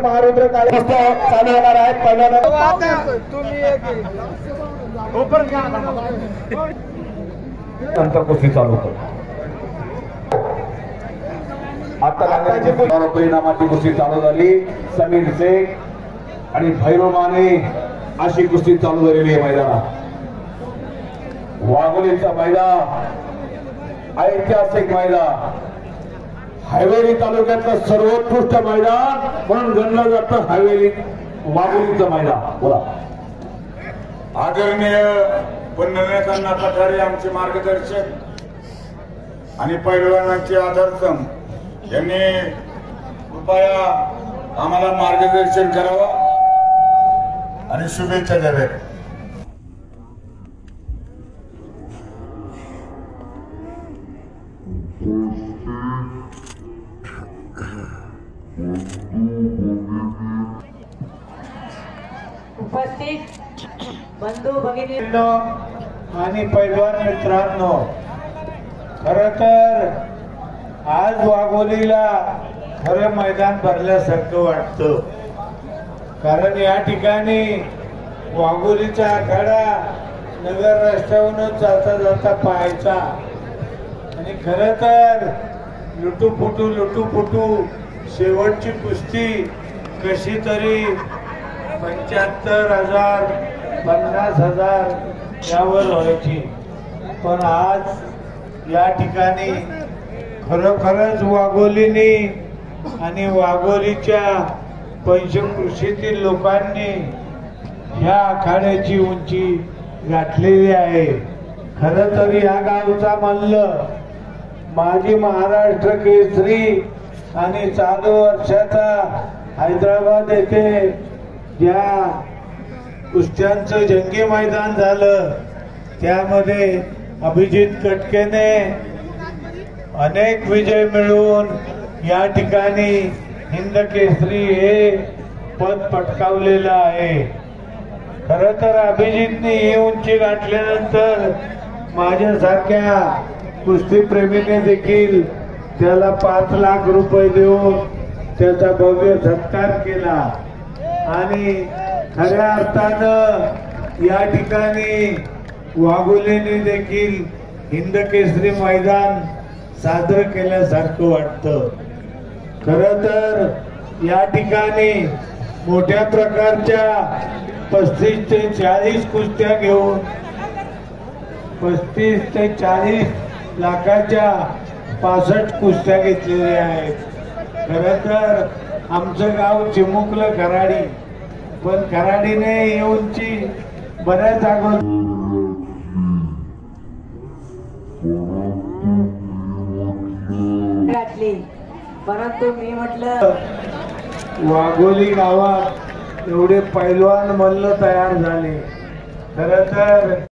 महारुद्र काळे चालू होणार आहे. नंतर कुस्ती चालू होतो. आता परिणामाची कुस्ती चालू झाली. समीर शेख आणि भैरव माने अशी कुस्ती चालू झालेली आहे मैदानात. वाघोलीचा मैदान ऐतिहासिक मैदान, हवेली तालुक्यातलं सर्वोत्कृष्ट मैदान म्हणून गणलं जातं हवेली वाघोलीचं मैदान. बोला. आदरणीय पंढरनाथ पठारे आमचे मार्गदर्शक आणि पैलवानांचे आदरस्तंभ यांनी कृपया आम्हाला मार्गदर्शन करावं आणि शुभेच्छा द्याव्यात. उपस्थित बंधू भगिनी आणि पैलवान मित्रांनो, खरं तर आज वाघोलीला खरं मैदान भरल्यासारखं वाटतं. कारण या ठिकाणी वाघोलीचा आखाडा नगर रस्त्यावरून जाता जाता पाहायचा आणि खरं तर लुटूपुटू शेवटची कुस्ती कशी तरी 75,000 50,000 यावर व्हायची. पण आज या ठिकाणी खरोखरच वाघोलीनी आणि वाघोलीच्या पंचकृषीतील लोकांनी ह्या आखाड्याची उंची गाठलेली आहे. खरं तर या गावचा मल्ल माजी महाराष्ट्र केसरी आणि चालू वर्षाचा हैदराबाद येथे ज्या कुस्त्यांचं जंगी मैदान झालं त्यामध्ये अभिजित कटकेने अनेक विजय मिळवून या ठिकाणी हिंद केसरी हे पद पटकावलेलं आहे. खरं तर अभिजितने ही उंची गाठल्यानंतर माझ्यासारख्या कुस्तीप्रेमीने देखील त्याला 5 लाख रुपये देऊन त्याचा भव्य सत्कार केला आणि खऱ्या अर्थानं या ठिकाणी वाघोलीने देखील हिंद केसरी मैदान साजरं केल्यासारखं वाटतं. खरं तर या ठिकाणी मोठ्या प्रकारच्या 35 ते 40 कुस्त्या घेऊन 35 ते 40 लाखाच्या 65 कुस्त्या घेतलेल्या आहेत. खरं तर आमचं गाव चिमुकलं खराडी, पण खराडीने येऊनची बऱ्याच अगोदर परंतु मी म्हटलं वाघोली गावात एवढे पैलवान मल्ल तयार झाले. खरं तर